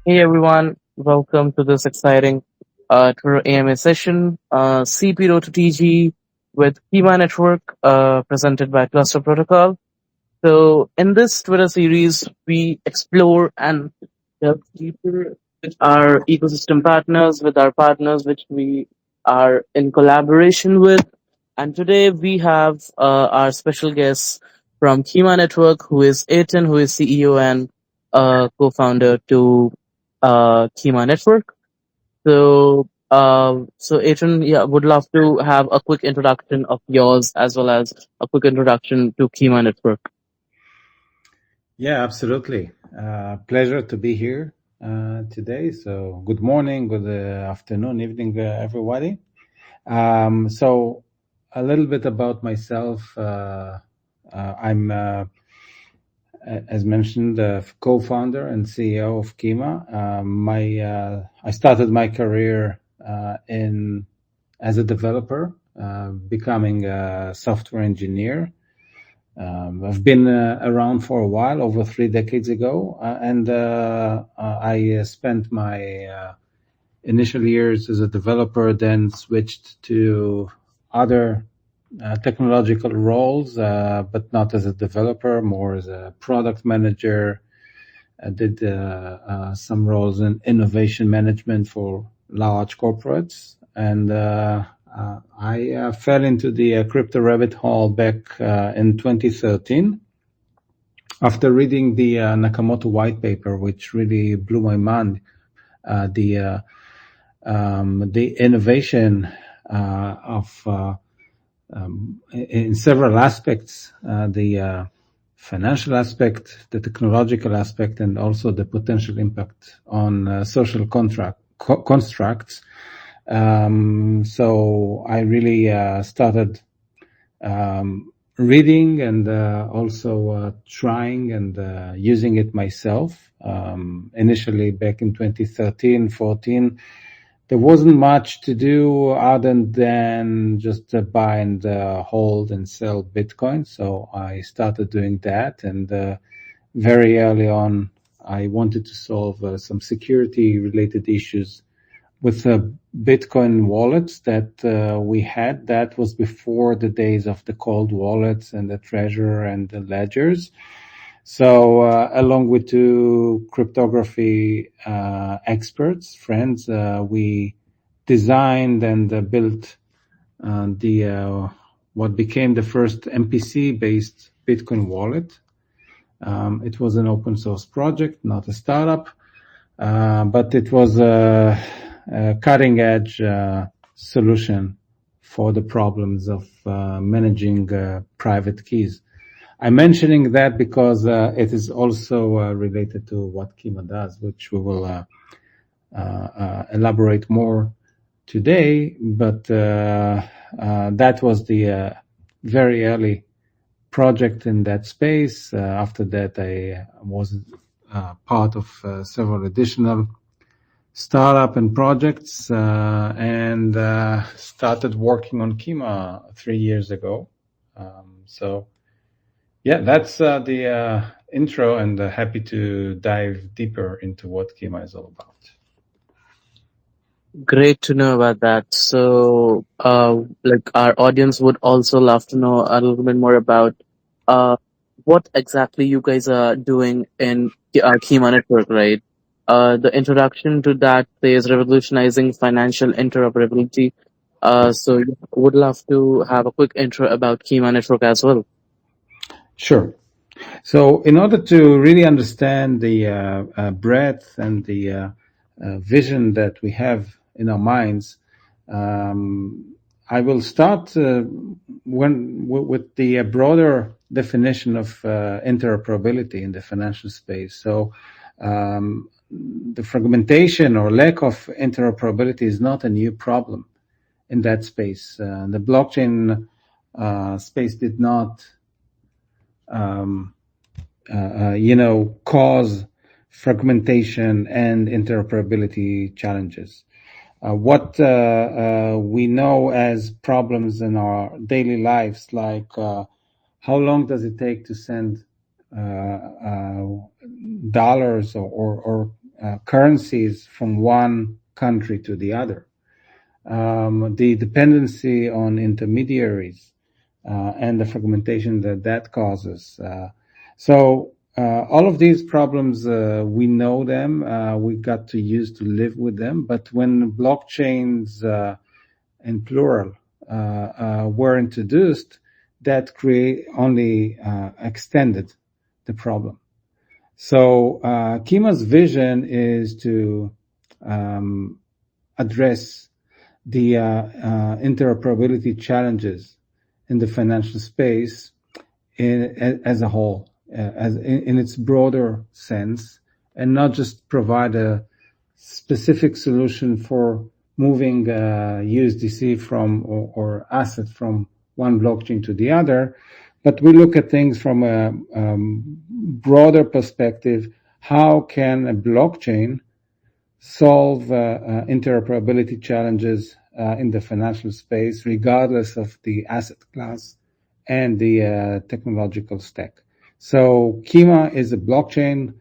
Hey everyone, welcome to this exciting Twitter AMA session, CP to TG with Kima Network, presented by Cluster Protocol. So, in this Twitter series, we explore and delve deeper with our ecosystem partners, with our partners which we are in collaboration with. And today we have our special guest from Kima Network, who is Eitan, who is CEO and co-founder to Kima Network. So Adrian, yeah, would love to have a quick introduction of yours as well as a quick introduction to Kima Network. Yeah, absolutely. Pleasure to be here today. So, good morning, good afternoon, evening, everybody. So, a little bit about myself. I'm, as mentioned, co-founder and CEO of Kima. I started my career in as a developer, becoming a software engineer. I've been around for a while, over 3 decades ago, and I spent my initial years as a developer, then switched to other technological roles, but not as a developer, more as a product manager. I did some roles in innovation management for large corporates, and I fell into the crypto rabbit hole back in 2013 after reading the Nakamoto white paper, which really blew my mind. The innovation in several aspects, the financial aspect, the technological aspect, and also the potential impact on social constructs. So I really started reading and also trying and using it myself. Initially, back in 2013, 14, there wasn't much to do other than just buy and hold and sell Bitcoin. So I started doing that, and very early on, I wanted to solve some security related issues with the Bitcoin wallets that we had. That was before the days of the cold wallets and the Treasure and the ledgers. So along with two cryptography experts, friends, we designed and built the what became the first MPC-based Bitcoin wallet. It was an open source project, not a startup, but it was a cutting edge solution for the problems of managing private keys. I'm mentioning that because it is also related to what Kima does, which we will elaborate more today. But that was the very early project in that space. After that, I was part of several additional startup and projects, and started working on Kima 3 years ago. So yeah, that's the intro, and happy to dive deeper into what Kima is all about. Great to know about that. So, like our audience would also love to know a little bit more about uh, what exactly you guys are doing in Kima Network, right? The introduction to that is revolutionizing financial interoperability. So, would love to have a quick intro about Kima Network as well. Sure. So in order to really understand the breadth and the vision that we have in our minds, I will start with the broader definition of interoperability in the financial space. So the fragmentation or lack of interoperability is not a new problem in that space. The blockchain space did not cause fragmentation and interoperability challenges. What we know as problems in our daily lives, like how long does it take to send dollars or currencies from one country to the other, the dependency on intermediaries, and the fragmentation that causes. So all of these problems, we know them, we got to use to live with them. But when blockchains, in plural, were introduced, that only extended the problem. So Kima's vision is to address the interoperability challenges in the financial space as a whole, in its broader sense, and not just provide a specific solution for moving USDC from or asset from one blockchain to the other, but we look at things from a broader perspective. How can a blockchain solve interoperability challenges in the financial space, regardless of the asset class and the technological stack? So Kima is a blockchain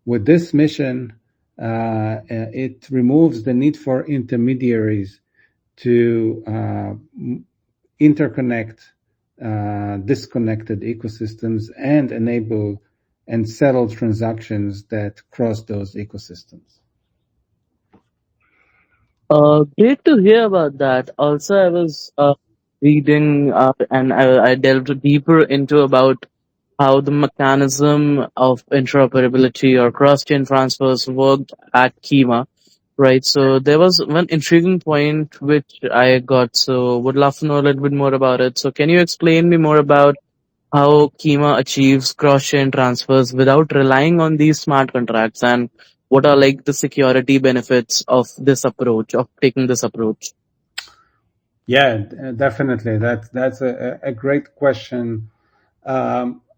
with this mission. It removes the need for intermediaries to interconnect disconnected ecosystems and enable and settle transactions that cross those ecosystems. Great to hear about that. Also, I was reading and I delved deeper into about how the mechanism of interoperability or cross-chain transfers worked at Kima, right? So there was one intriguing point which I got, so would love to know a little bit more about it. So can you explain me more about how Kima achieves cross-chain transfers without relying on these smart contracts, and what are like the security benefits of this approach, of taking this approach? Yeah, definitely. That's a great question.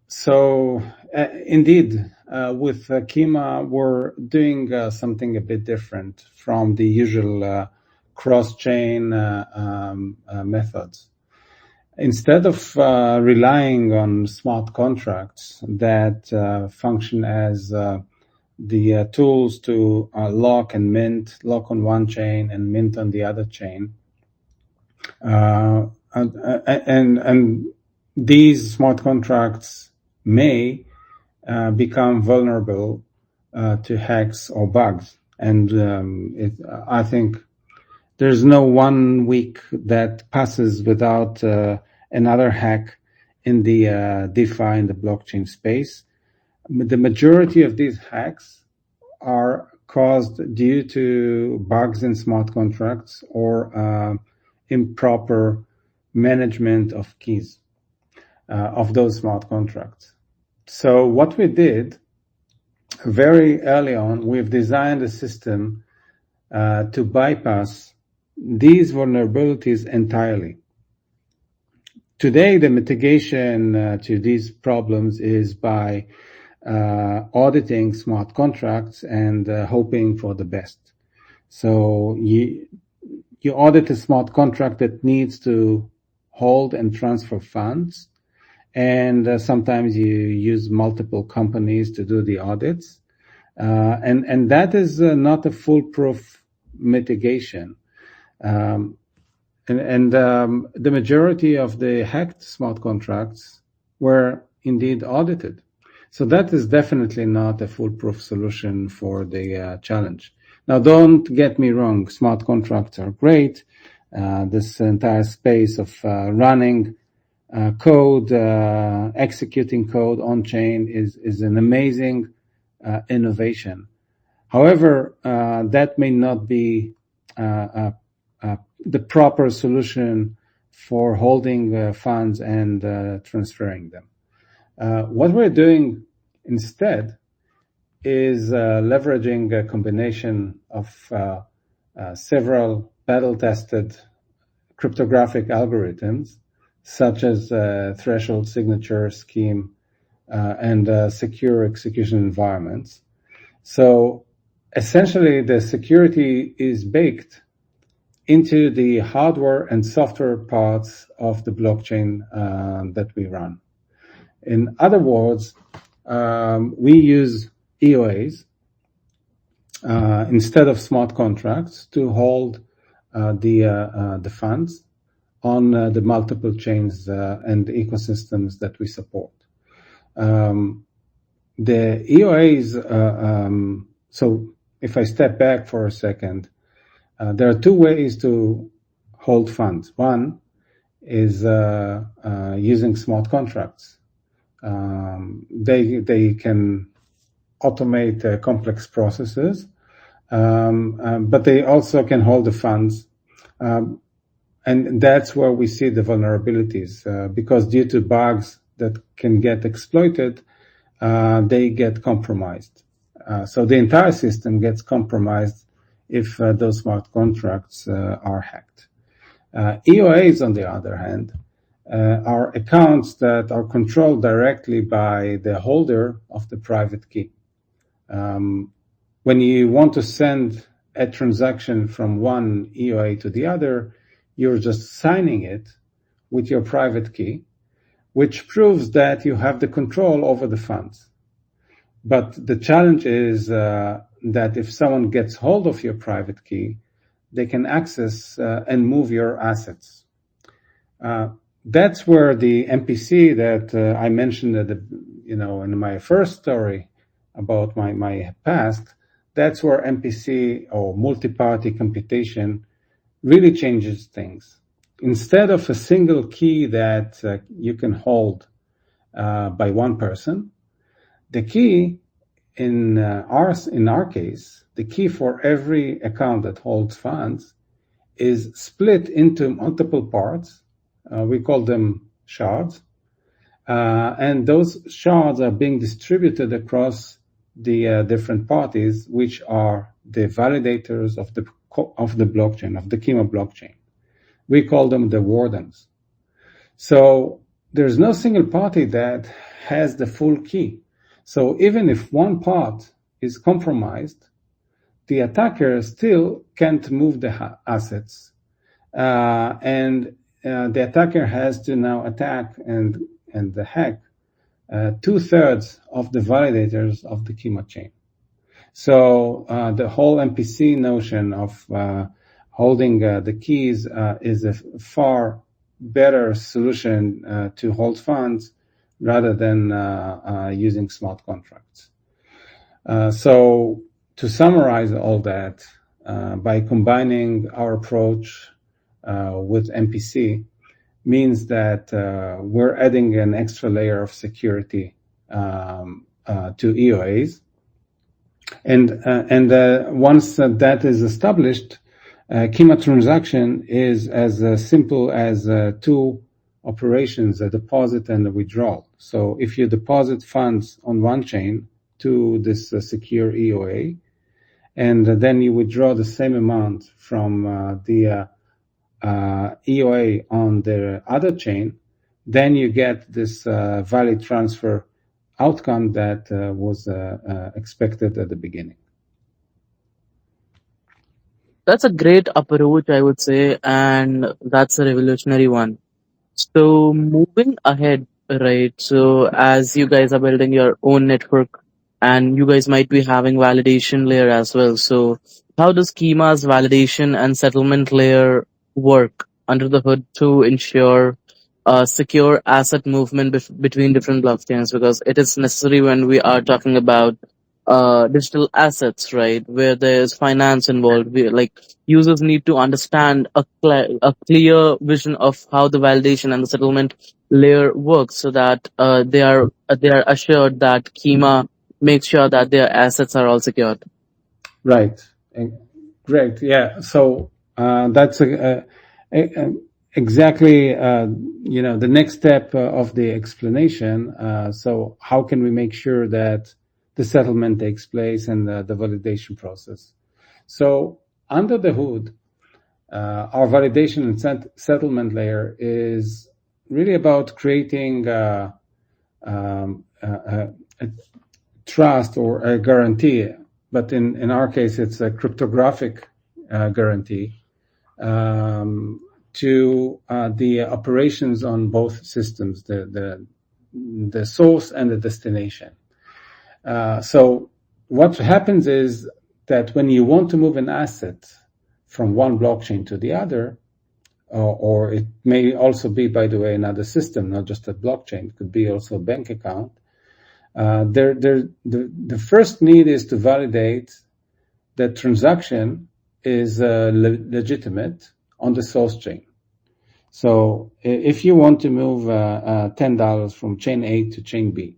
So indeed, with Kima, we're doing something a bit different from the usual cross-chain methods. Instead of relying on smart contracts that function as the tools to lock on one chain and mint on the other chain, and these smart contracts may become vulnerable to hacks or bugs. And I think there's no 1 week that passes without another hack in the DeFi and the blockchain space. The majority of these hacks are caused due to bugs in smart contracts or improper management of keys of those smart contracts. So what we did very early on, we've designed a system to bypass these vulnerabilities entirely. Today, the mitigation to these problems is by auditing smart contracts and hoping for the best. So you audit a smart contract that needs to hold and transfer funds, and sometimes you use multiple companies to do the audits, and that is not a foolproof mitigation. The majority of the hacked smart contracts were indeed audited. So that is definitely not a foolproof solution for the challenge. Now, don't get me wrong, smart contracts are great. This entire space of running code, executing code on chain is an amazing innovation. However, that may not be the proper solution for holding funds and transferring them. What we're doing instead is leveraging a combination of several battle-tested cryptographic algorithms, such as threshold signature scheme and secure execution environments. So essentially, the security is baked into the hardware and software parts of the blockchain that we run. In other words, we use EOAs instead of smart contracts to hold the funds on the multiple chains and ecosystems that we support. The EOAs, so if I step back for a second, there are two ways to hold funds. One is using smart contracts. They can automate complex processes, but they also can hold the funds. And that's where we see the vulnerabilities, because due to bugs that can get exploited, they get compromised. So the entire system gets compromised if those smart contracts are hacked. EOAs, on the other hand, are accounts that are controlled directly by the holder of the private key. When you want to send a transaction from one EOA to the other, you're just signing it with your private key, which proves that you have the control over the funds. But the challenge is that if someone gets hold of your private key, they can access and move your assets. That's where the MPC that I mentioned at in my first story about my past, that's where MPC or multi-party computation really changes things. Instead of a single key that you can hold by one person, the key in our case, the key for every account that holds funds is split into multiple parts. We call them shards. And those shards are being distributed across the different parties, which are the validators of the blockchain, of the Kima blockchain. We call them the wardens. So there's no single party that has the full key. So even if one part is compromised, the attacker still can't move the assets. And the attacker has to now attack and hack 2/3 of the validators of the Kima chain. So the whole MPC notion of holding the keys is a far better solution to hold funds rather than using smart contracts. So to summarize all that, by combining our approach with MPC means that we're adding an extra layer of security to EOAs. And once that is established, Kima transaction is as simple as two operations, a deposit and a withdrawal. So if you deposit funds on one chain to this secure EOA, and then you withdraw the same amount from the EOA on the other chain, then you get this valid transfer outcome that was expected at the beginning. That's a great approach, I would say, and that's a revolutionary one. So moving ahead, right? So as you guys are building your own network and you guys might be having validation layer as well. So how does Kima's validation and settlement layer work under the hood to ensure secure asset movement between different blockchains? Because it is necessary when we are talking about digital assets, right? Where there's finance involved. Like users need to understand a clear vision of how the validation and the settlement layer works, so that they are assured that Kima makes sure that their assets are all secured. Right. Great. Yeah. So that's exactly the next step of the explanation. So how can we make sure that the settlement takes place and the validation process? So under the hood, our validation and settlement layer is really about creating a trust or a guarantee, but in our case, it's a cryptographic guarantee to the operations on both systems, the source and the destination. So what happens is that when you want to move an asset from one blockchain to the other, or it may also be, by the way, another system, not just a blockchain, it could be also a bank account. The first need is to validate that transaction is legitimate on the source chain. So if you want to move $10 from chain A to chain B,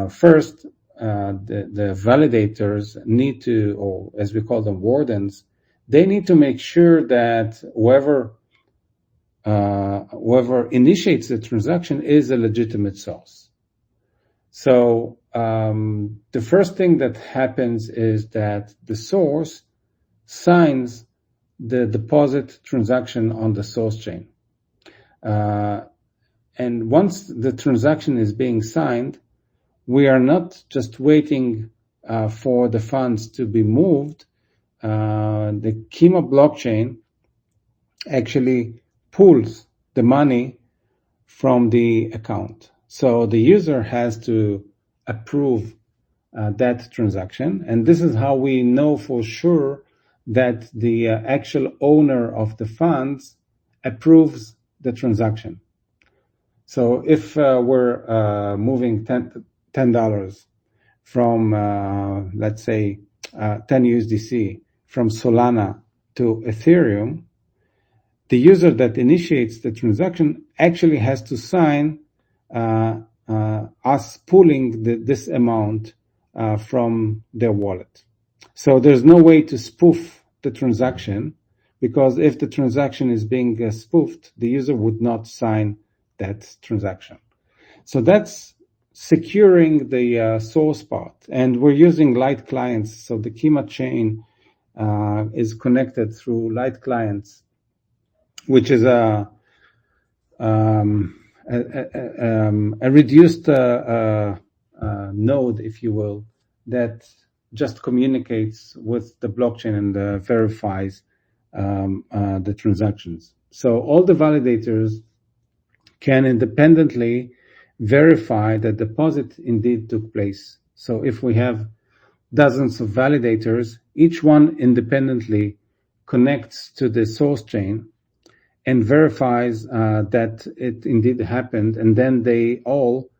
first the validators need to, or as we call them, wardens, they need to make sure that whoever initiates the transaction is a legitimate source. So the first thing that happens is that the source signs the deposit transaction on the source chain. And once the transaction is being signed, we are not just waiting for the funds to be moved. The Kima blockchain actually pulls the money from the account. So the user has to approve that transaction. And this is how we know for sure that the actual owner of the funds approves the transaction. So if we're moving $10 from, let's say, 10 USDC from Solana to Ethereum, the user that initiates the transaction actually has to sign us pulling this amount from their wallet. So there's no way to spoof the transaction, because if the transaction is being spoofed, the user would not sign that transaction. So that's securing the source part. And we're using light clients. So the Kima chain is connected through light clients, which is a reduced node, if you will, that just communicates with the blockchain and verifies the transactions. So all the validators can independently verify that deposit indeed took place. So if we have dozens of validators, each one independently connects to the source chain and verifies that it indeed happened, and then they all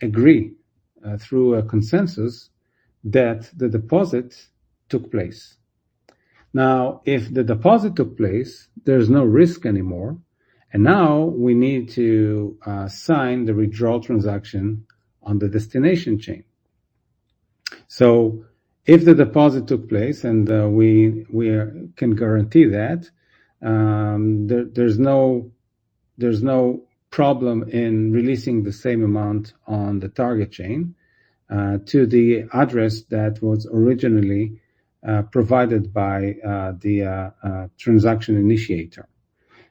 agree through a consensus that the deposit took place. Now, if the deposit took place, there's no risk anymore, and now we need to sign the withdrawal transaction on the destination chain. So if the deposit took place, and we can guarantee that, there's no problem in releasing the same amount on the target chain to the address that was originally provided by the transaction initiator.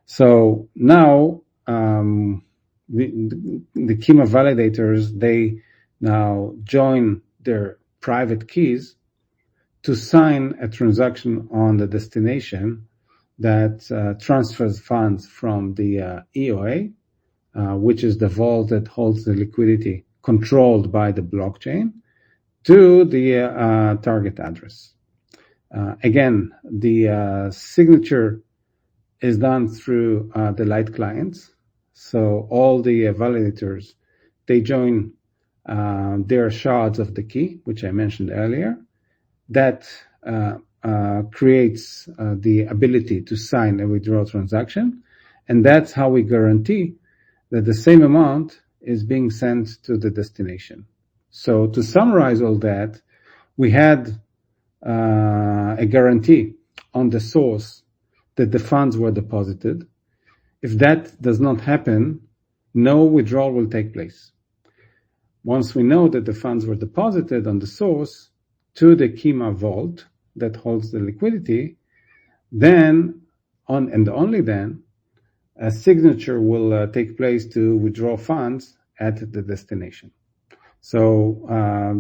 So now the Kima validators, they now join their private keys to sign a transaction on the destination that transfers funds from the EOA, which is the vault that holds the liquidity controlled by the blockchain, to the target address. Again, the signature is done through the light clients. So all the validators, they join their shards of the key, which I mentioned earlier. That creates the ability to sign a withdrawal transaction. And that's how we guarantee that the same amount is being sent to the destination. So to summarize all that, we had a guarantee on the source that the funds were deposited. If that does not happen, no withdrawal will take place. Once we know that the funds were deposited on the source to the Kima vault that holds the liquidity, then, and only then, a signature will take place to withdraw funds at the destination. So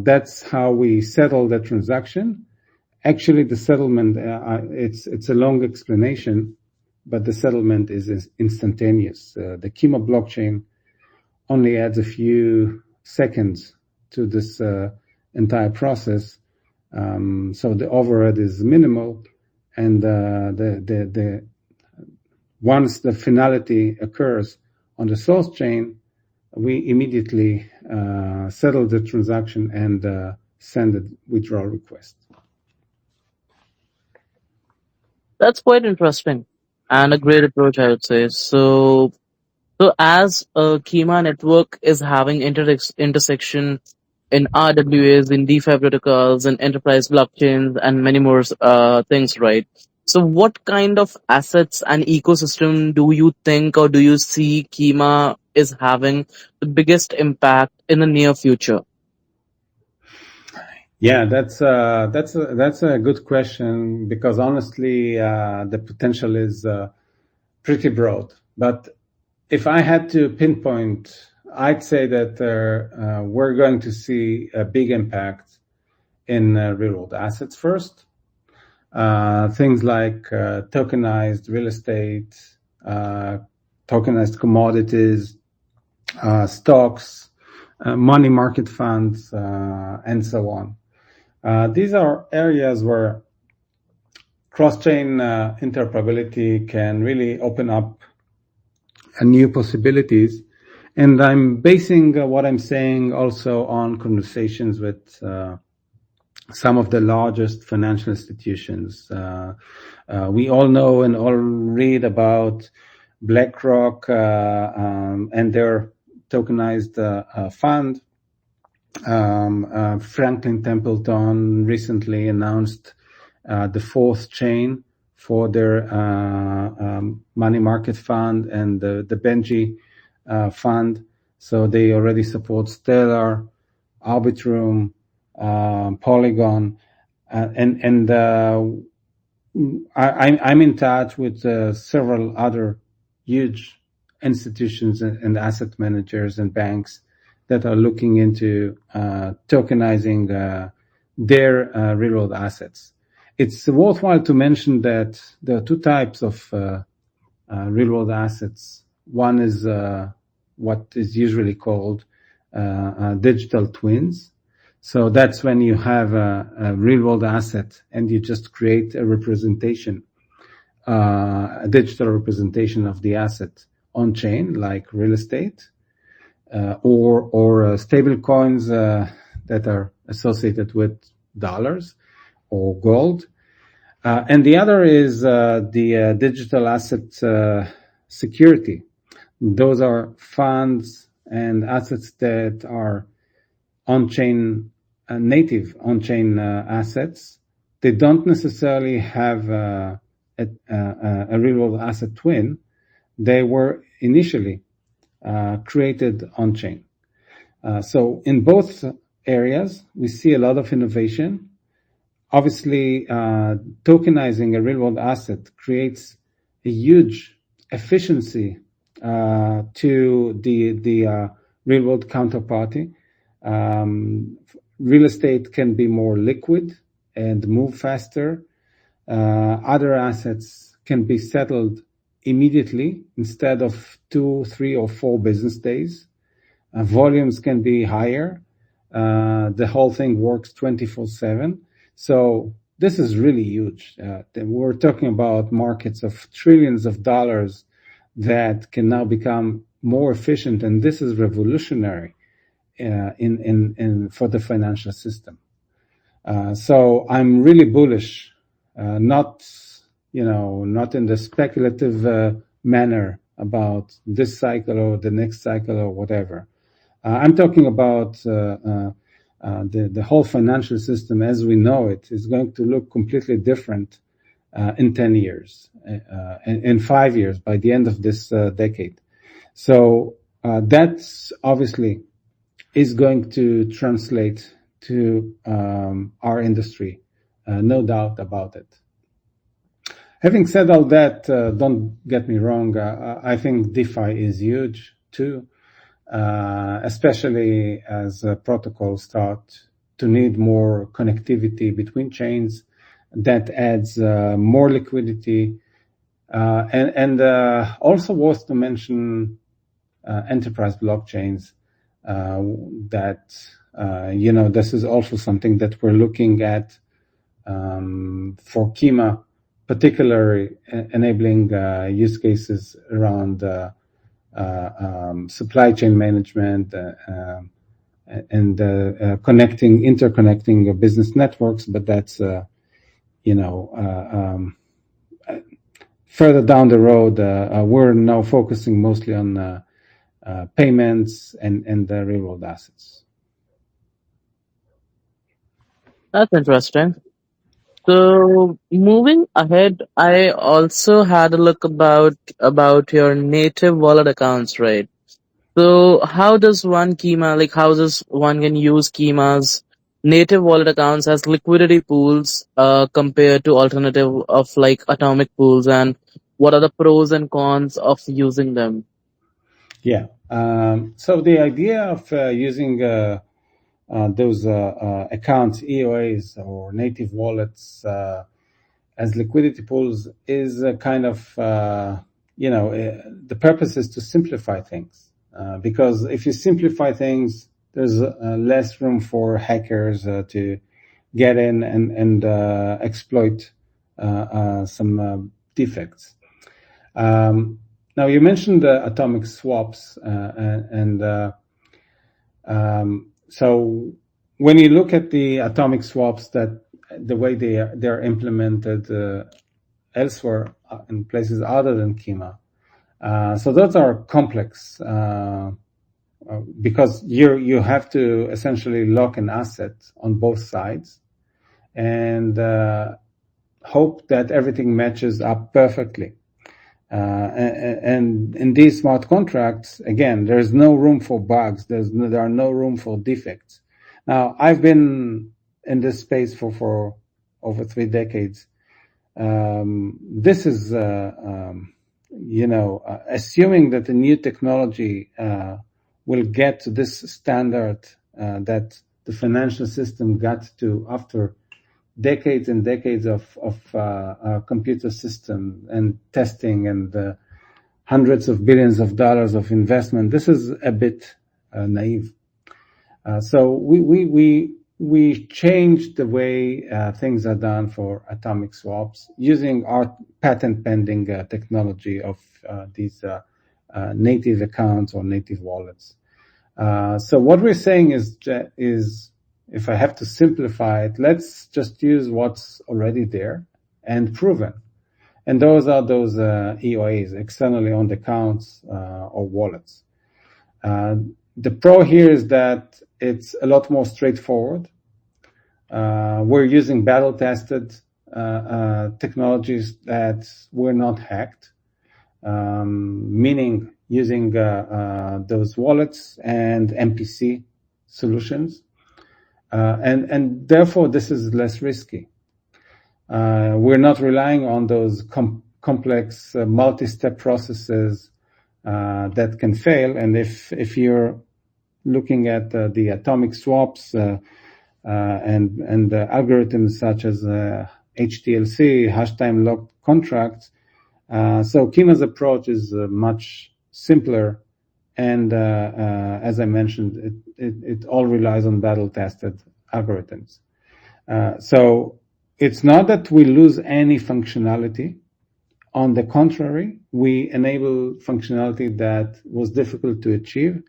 that's how we settle the transaction. Actually, the settlement, it's a long explanation, but the settlement is instantaneous. The Kima blockchain only adds a few seconds to this entire process So the overhead is minimal, and the once the finality occurs on the source chain, we immediately settle the transaction and send a withdrawal request. That's quite interesting and a great approach, I would say. So as Kima Network is having intersection in RWAs, in DeFi protocols, and enterprise blockchains, and many more things, right? So what kind of assets and ecosystem do you think or do you see Kima is having the biggest impact in the near future? Yeah, that's a good question, because honestly, the potential is pretty broad. But if I had to pinpoint, I'd say that we're going to see a big impact in real world assets first. Things like tokenized real estate, tokenized commodities, stocks, money market funds, and so on. These are areas where cross-chain interoperability can really open up new possibilities. And I'm basing what I'm saying also on conversations with some of the largest financial institutions. We all know and all read about BlackRock and their tokenized fund. Franklin Templeton recently announced the fourth chain for their money market fund and the Benji fund. So they already support Stellar, Arbitrum, Polygon, and I'm in touch with several other huge institutions and asset managers and banks that are looking into tokenizing their real world assets. It's worthwhile to mention that there are two types of real world assets. One is what is usually called digital twins. So that's when you have a real world asset and you just create a representation, a digital representation of the asset on chain, like real estate, or stable coins that are associated with dollars or gold. And the other is the digital asset security. Those are funds and assets that are on-chain, native on-chain assets. They don't necessarily have a real-world asset twin. They were initially created on-chain. So in both areas, we see a lot of innovation. Obviously, tokenizing a real-world asset creates a huge efficiency to the real-world counterparty. Real estate can be more liquid and move faster. Other assets can be settled immediately instead of 2, 3, or 4 business days. Volumes can be higher. The whole thing works 24/7. So this is really huge. We're talking about markets of trillions of dollars that can now become more efficient, and this is revolutionary for the financial system. So I'm really bullish, not in the speculative manner about this cycle or the next cycle or whatever. I'm talking about the whole financial system as we know it is going to look completely different in 10 years, in 5 years, by the end of this decade. So that's obviously is going to translate to our industry, no doubt about it. Having said all that, don't get me wrong, I think DeFi is huge too, especially as protocols start to need more connectivity between chains. That adds more liquidity, and also worth to mention enterprise blockchains. That this is also something that we're looking at for Kima, particularly enabling use cases around supply chain management and interconnecting business networks, but that's further down the road. We're now focusing mostly on payments and the real world assets. That's interesting. So moving ahead, I also had a look about your native wallet accounts, right? So how does one can use Kima's native wallet accounts as liquidity pools compared to alternative of like atomic pools, and what are the pros and cons of using them? Yeah. So the idea of using those accounts, EOAs or native wallets, as liquidity pools is kind of, the purpose is to simplify things. Because if you simplify things, there's less room for hackers to get in and exploit some defects. Now, you mentioned atomic swaps, so when you look at the atomic swaps, that the way they're implemented elsewhere in places other than Kima, so those are complex because you have to essentially lock an asset on both sides and hope that everything matches up perfectly. And in these smart contracts, again, there's no room for bugs. There are no room for defects. Now, I've been in this space for over 3 decades. This is, assuming that the new technology will get to this standard that the financial system got to after decades and decades of computer system and testing and hundreds of billions of dollars of investment. This is a bit naive. So we changed the way things are done for atomic swaps using our patent pending technology of these native accounts or native wallets. So what we're saying is if I have to simplify it, let's just use what's already there and proven. And those are those EOAs, externally owned accounts or wallets. The pro here is that it's a lot more straightforward. We're using battle-tested technologies that were not hacked, meaning using those wallets and MPC solutions. And therefore, this is less risky. We're not relying on those complex multi-step processes that can fail. And if you're looking at the atomic swaps and algorithms such as HTLC, hash time locked contracts, so Kima's approach is much simpler. And as I mentioned, it all relies on battle-tested algorithms. So it's not that we lose any functionality. On the contrary, we enable functionality that was difficult to achieve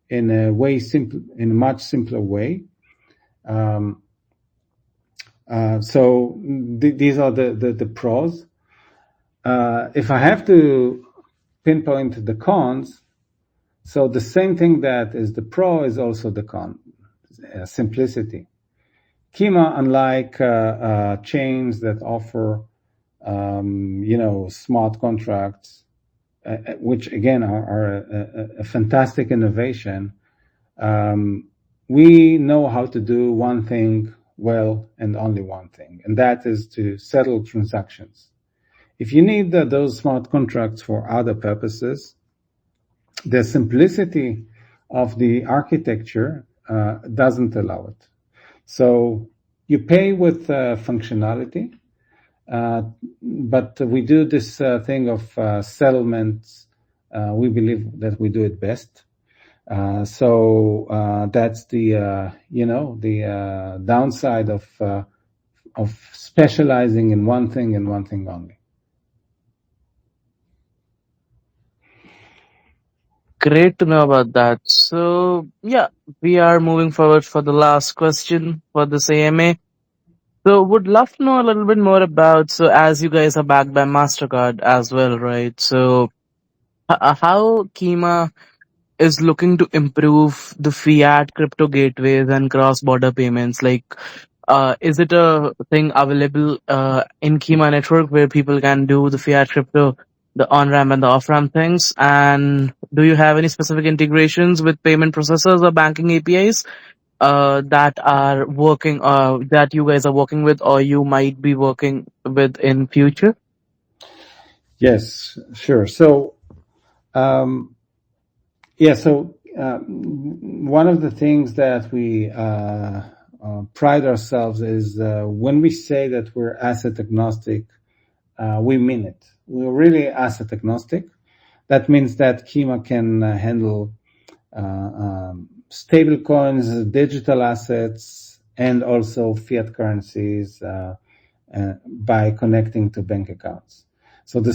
in a much simpler way. So these are the pros. If I have to pinpoint the cons, so the same thing that is the pro is also the con, simplicity. Kima, unlike chains that offer, smart contracts, which again are a fantastic innovation, we know how to do one thing well and only one thing, and that is to settle transactions. If you need those smart contracts for other purposes, the simplicity of the architecture doesn't allow it. So you pay with functionality, but we do this thing of settlements. We believe that we do it best. So that's the downside of specializing in one thing and one thing only. Great to know about that. So, yeah, we are moving forward for the last question for this AMA. So, would love to know a little bit more about, so as you guys are backed by MasterCard as well, right? So, how Kima is looking to improve the fiat crypto gateways and cross-border payments. Like, is it a thing available in Kima Network where people can do the fiat crypto, the on-ramp and the off-ramp things? And do you have any specific integrations with payment processors or banking APIs that are working, that you guys are working with, or you might be working with in future? Yes, sure. So, um, yeah, so one of the things that we pride ourselves is when we say that we're asset agnostic, we mean it. We're really asset agnostic. That means that Kima can handle stable coins, digital assets, and also fiat currencies by connecting to bank accounts. So the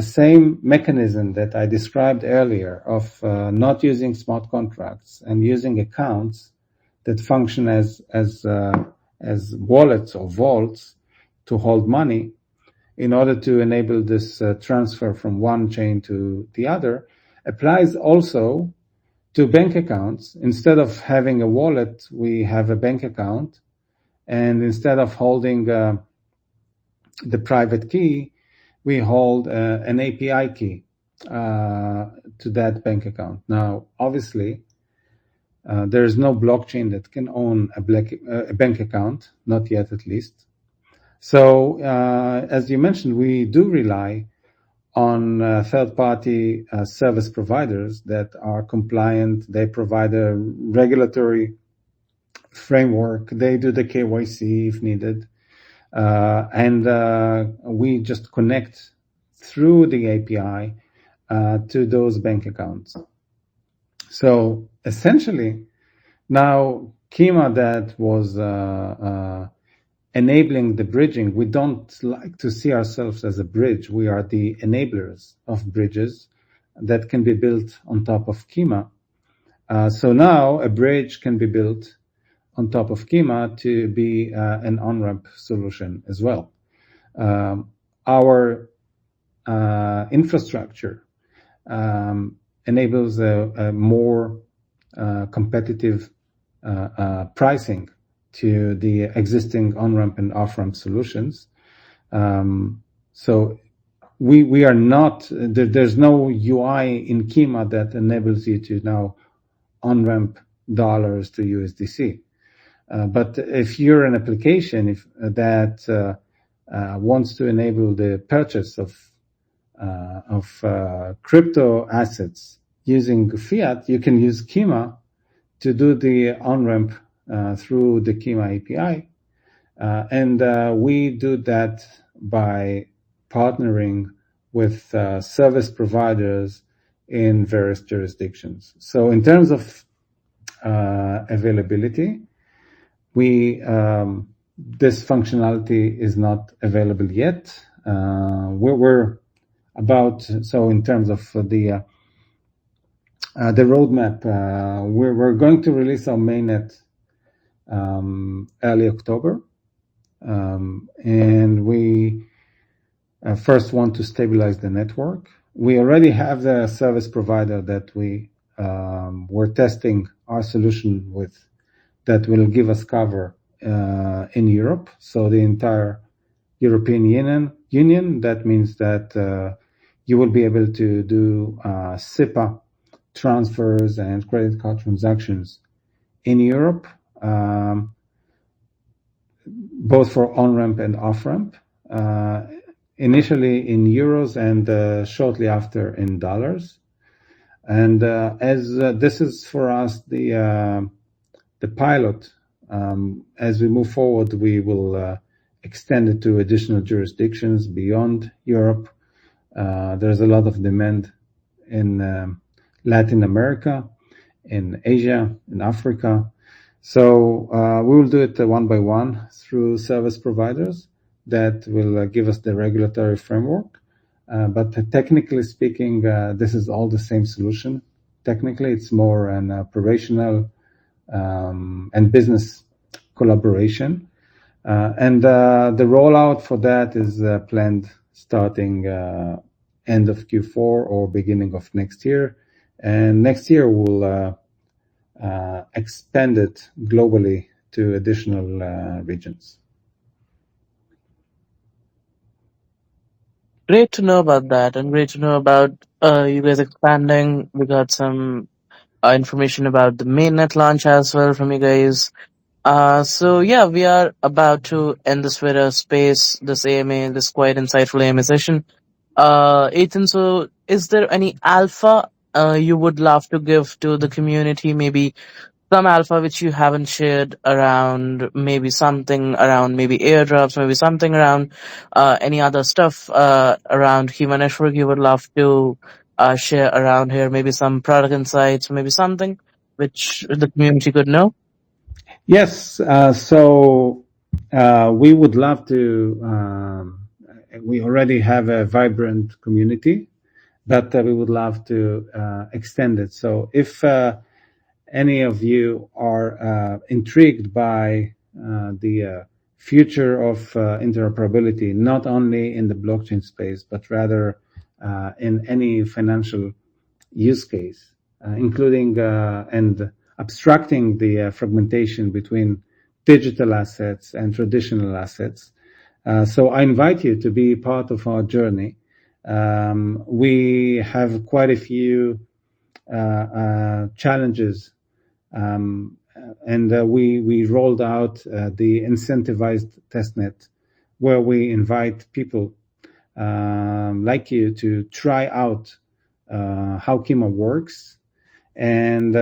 same mechanism that I described earlier of not using smart contracts and using accounts that function as wallets or vaults to hold money in order to enable this transfer from one chain to the other applies also to bank accounts. Instead of having a wallet, we have a bank account, and instead of holding the private key, we hold an API key to that bank account. Now, obviously, there is no blockchain that can own a bank account, not yet at least. So, as you mentioned, we do rely on third-party service providers that are compliant. They provide a regulatory framework. They do the KYC if needed. And we just connect through the API to those bank accounts. So essentially, now Kima that was enabling the bridging, we don't like to see ourselves as a bridge. We are the enablers of bridges that can be built on top of Kima. So now a bridge can be built on top of Kima to be an on-ramp solution as well. Our infrastructure enables a more competitive pricing to the existing on-ramp and off-ramp solutions. So we are not, there's no UI in Kima that enables you to now on-ramp dollars to USDC. But if you're an application that wants to enable the purchase of crypto assets using fiat, you can use Kima to do the on-ramp through the Kima API. And we do that by partnering with service providers in various jurisdictions. So in terms of availability, this functionality is not available yet. We're about, so in terms of the roadmap, we're going to release our mainnet early October, and we first want to stabilize the network. We already have the service provider that we're testing our solution with, that will give us cover in Europe. So the entire European Union, that means that you will be able to do SIPA transfers and credit card transactions in Europe, both for on-ramp and off-ramp, initially in euros and shortly after in dollars. And as this is for us the pilot, as we move forward, we will extend it to additional jurisdictions beyond Europe. There's a lot of demand in Latin America, in Asia, in Africa, So we will do it one by one through service providers that will give us the regulatory framework. But technically speaking, this is all the same solution. Technically, it's more an operational and business collaboration. And the rollout for that is planned starting end of Q4 or beginning of next year. And next year we'll expand it globally to additional regions. Great to know about that, and great to know about you guys expanding. We got some information about the mainnet launch as well from you guys. So yeah, we are about to end this Twitter space, this AMA, this quite insightful AMA session. Ethan, so is there any alpha you would love to give to the community? Maybe some alpha which you haven't shared around, maybe something around maybe airdrops, maybe something around any other stuff around Kima Network you would love to share around here, maybe some product insights, maybe something which the community could know. Yes, so we would love to. We already have a vibrant community, but we would love to extend it. So if any of you are intrigued by the future of interoperability, not only in the blockchain space, but rather in any financial use case, including and abstracting the fragmentation between digital assets and traditional assets. So I invite you to be part of our journey. We have quite a few challenges, and we rolled out the incentivized testnet, where we invite people like you to try out how Kima works, and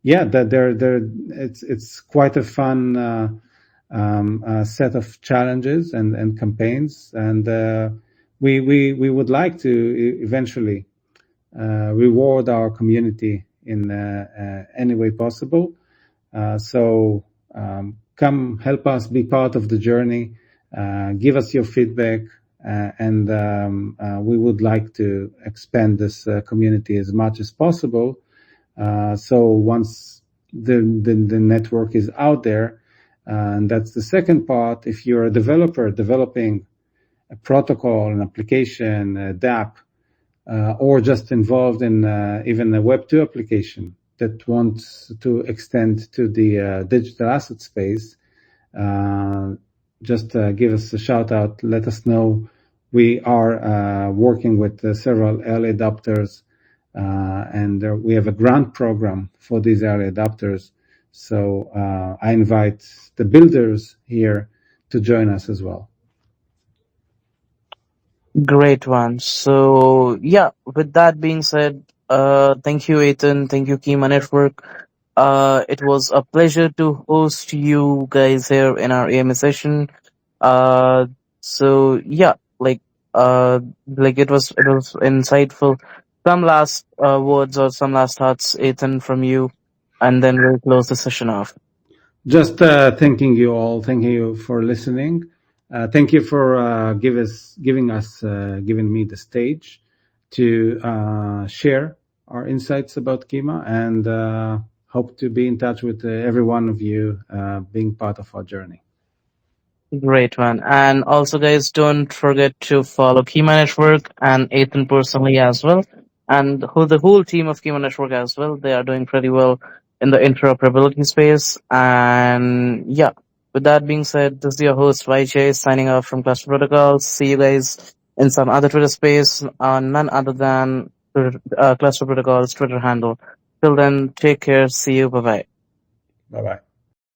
yeah, it's quite a fun set of challenges and campaigns, and we would like to eventually reward our community in any way possible. So come help us be part of the journey. Give us your feedback, and we would like to expand this community as much as possible. So once the network is out there, and that's the second part. If you're a developer developing a protocol, an application, a DApp, or just involved in even a Web2 application that wants to extend to the digital asset space, just give us a shout out. Let us know. We are working with several early adopters, and we have a grant program for these early adopters. So I invite the builders here to join us as well. Great one. So yeah, with that being said, thank you, Ethan. Thank you, Kima Network. It was a pleasure to host you guys here in our AMA session. Uh, so yeah, like it was insightful. Some last words or some last thoughts, Ethan, from you, and then we'll close the session off. Just thanking you all. Thank you for listening. Thank you for giving me the stage to share our insights about Kima, and hope to be in touch with every one of you being part of our journey. Great one. And also, guys, don't forget to follow Kima Network and Ethan personally as well. And the whole team of Kima Network as well. They are doing pretty well in the interoperability space. And yeah, with that being said, this is your host, YJ, signing off from Cluster Protocols. See you guys in some other Twitter space on none other than Cluster Protocols Twitter handle. Till then, take care. See you. Bye bye. Bye bye.